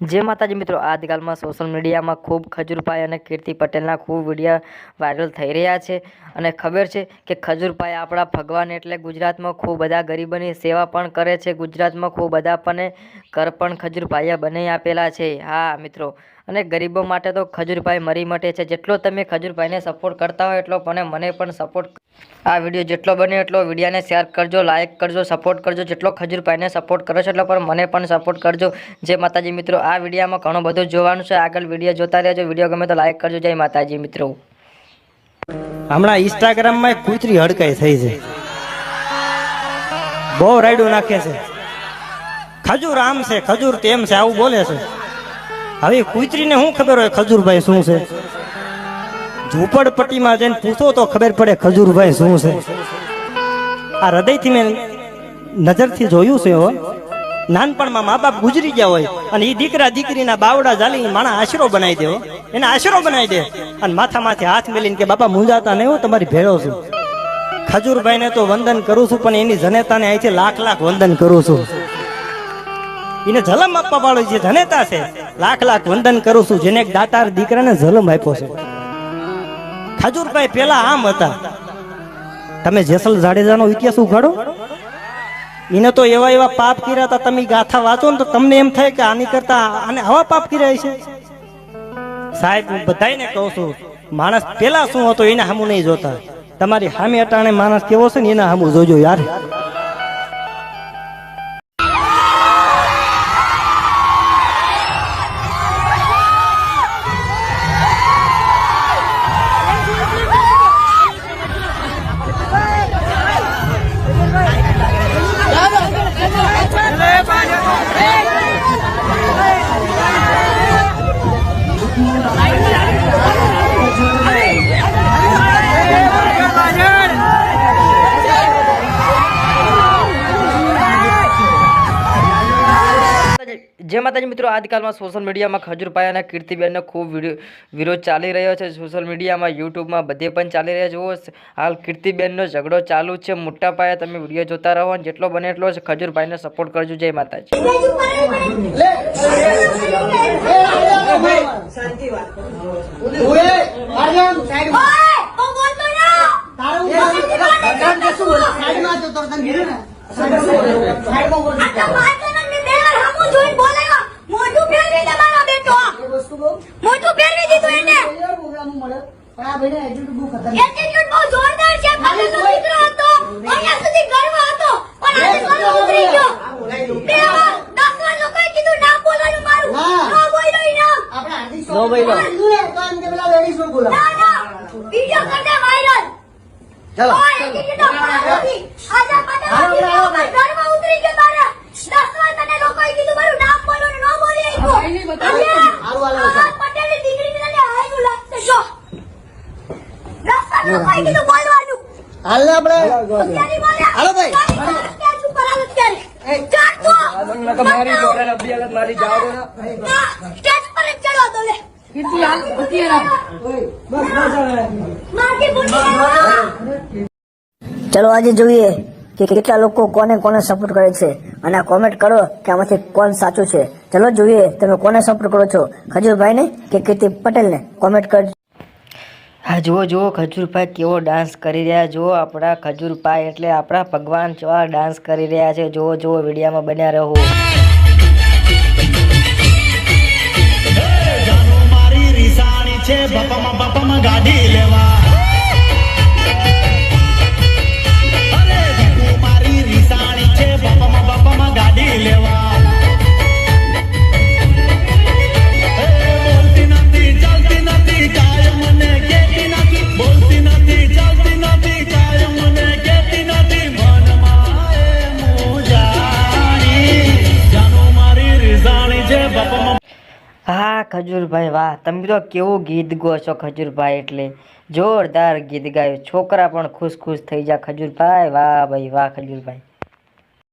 जय माताजी मित्रों, आजकल में सोशल मीडिया में खूब खजूरभाई और कीर्ति पटेल खूब विडियो वायरल थई रह्या छे। अने खबर है कि खजूरभाई आपड़ा भगवान एटले गुजरात में खूब बधा गरीबोनी सेवा पण करे छे। गुजरात में खूब बधा आपने घर पण खजूरभाईए बनावी आपेला छे। हाँ मित्रों, अने गरीबों माटे तो खजूरभाई मरी मटे छे। जेटलो तमे खजूरभाईने सपोर्ट करता हो एटलो मने पण सपोर्ट। आ विडियो जेटलो बने एटलो विडियो ने शेर करजो, लाइक करजो, सपोर्ट करजो। जेटलो खजूरभाईने सपोर्ट करो छो एटलो पण मने पण सपोर्ट करजो। जय माताजी मित्रों, आ विडियो में घणुं बधुं जोवानुं छे। आगळ विडियो जोता रहेजो। विडियो गमे तो लाइक करजो। जय माताजी मित्रों। हमणा इंस्टाग्राम में कूतरी हड़काई थई छे, बहु रायडू नाखे छे। खजूर आम छे, खजूर तेम छे, आवुं बोले छे। हवे कूतरी ने शुं खबर होय खजूरभाई शुं छे? झूंपड़पट्टी में जईने पूछो तो खबर पड़े खजूरभाई शुं छे। आ हृदयथी मैं नजरथी जोयुं छे। हो नानपणमां मा बाप गुजरी गया होय अने ई दीकरा दीकरीना बावड़ा जाली माणा आશरो बनावी दे, एने आशरो बनावी दे अने माथा माथे हाथ मेलीने के बापा मुंजाता नहीं हो, तमारी भेळो छुं। खजूरभाई ने तो वंदन करूं छुं, पण एनी जनेता ने आईथी लाख लाख वंदन करूं छुं। એને જલમ આપવા વાળો જે જનેતા છે, લાખ લાખ વંદન કરું છું, જેને એક દાતાર દીકરાને જલમ આપ્યો છે। ખજૂરભાઈ પેલા આમ હતા। તમે જેસલ જાડેજાનો ઇતિહાસ ઉઘાડો, એને તો એવા એવા પાપ કર્યા હતા। તમે ગાથા વાંચો ને તો તમને એમ થાય કે આની કરતા આને આવા પાપ કર્યા છે। સાહેબ હું બધાને કહું છું, માણસ પેલા શું હતો એના સામું નહીં જોતા। તમારી સામે અટાણે માણસ કેવો છે ને એના સામું જોજો યાર। जय माताजी मित्रों, आजकल में सोशल मीडिया में खजूरभाई और कीर्तिबेन खूब विरोध चाली रह्यो छे। सोशल मीडिया में यूट्यूब में बधे पण चाली रह्यो छे। हाल कीर्तिबेन झगड़ो चालू है, मोटा पाये तमे विडियो जोता रहो। जेटलो बने एटलो खजूरभाई ने सपोर्ट करजो। जय माताजी। મોટું ફેરવી દીધું એને પણ આ ભાઈને એટીટ્યુડ બહુ ખતરનાક, એટીટ્યુડ બહુ જોરદાર છે। પહેલે તો દીકરો હતો, અહીંયા સુધી ગર્વ હતો, પણ આજે ગર્વ ઉતરી ગયો। બે 10 લોકોએ કીધું ના બોલવાનું, મારું ન બોલ્યો ઈ નામ આપણે હાર્દિક નો બોલ્યો તો એમ કે પેલા લેડીઝ નો બોલા ના ના વિડિયો કરને વાયરલ ચલો એટીટ્યુડ નથી આજે પાટે ગર્વ ઉતરી ગયો તારે। 10 વાર તને લોકોએ કીધું મારું નામ બોલવાનું, ન બોલી આયો હારું પટેલની દીકરીને હાયલું લાગશે જો રસ્તા કોઈ કીધું બોલવાનું। હાલ આપણે હાલો ભાઈ સ્ટેજ ઉપર હાલ અત્યારે ચાર તો મારી છોકરાને અભિયાગત મારી જાવ દો ના સ્ટેજ પર જ ચડવા દો લે કીર્તિ હાલ અત્યારે બસ મારી બોલી। चलो आज જોઈએ કે કેટલા લોકો કોને કોને સપોર્ટ કરે છે અને કોમેન્ટ કરો કે આમાંથી કોણ સાચું છે। ચલો જોઈએ તમે કોને સપોર્ટ કરો છો, ખજૂરભાઈને કે કીર્તિ પટેલને? કોમેન્ટ કરજો। हाँ जुओ जुओ खजूरभाई केवो डांस करी रह्या। जुओ आपड़ा खजूरभाई एटले आपड़ा भगवान केवा डांस करी रह्या छे। जुओ जुओ विडियो में बन्या रहो। मारी रिसाणी छे बापा गाड़ी लेवा। अरे मारी रिसाणी छे बापा गाड़ी लेवा। हाँ खजूरभाई वाह, तमे तो केवुं गीत गो छो खजूरभाई, एटले जोरदार गीत गायो। छोकरा पण खुश खुश थई जा। खजूरभाई वाह भाई वाह खजूरभाई।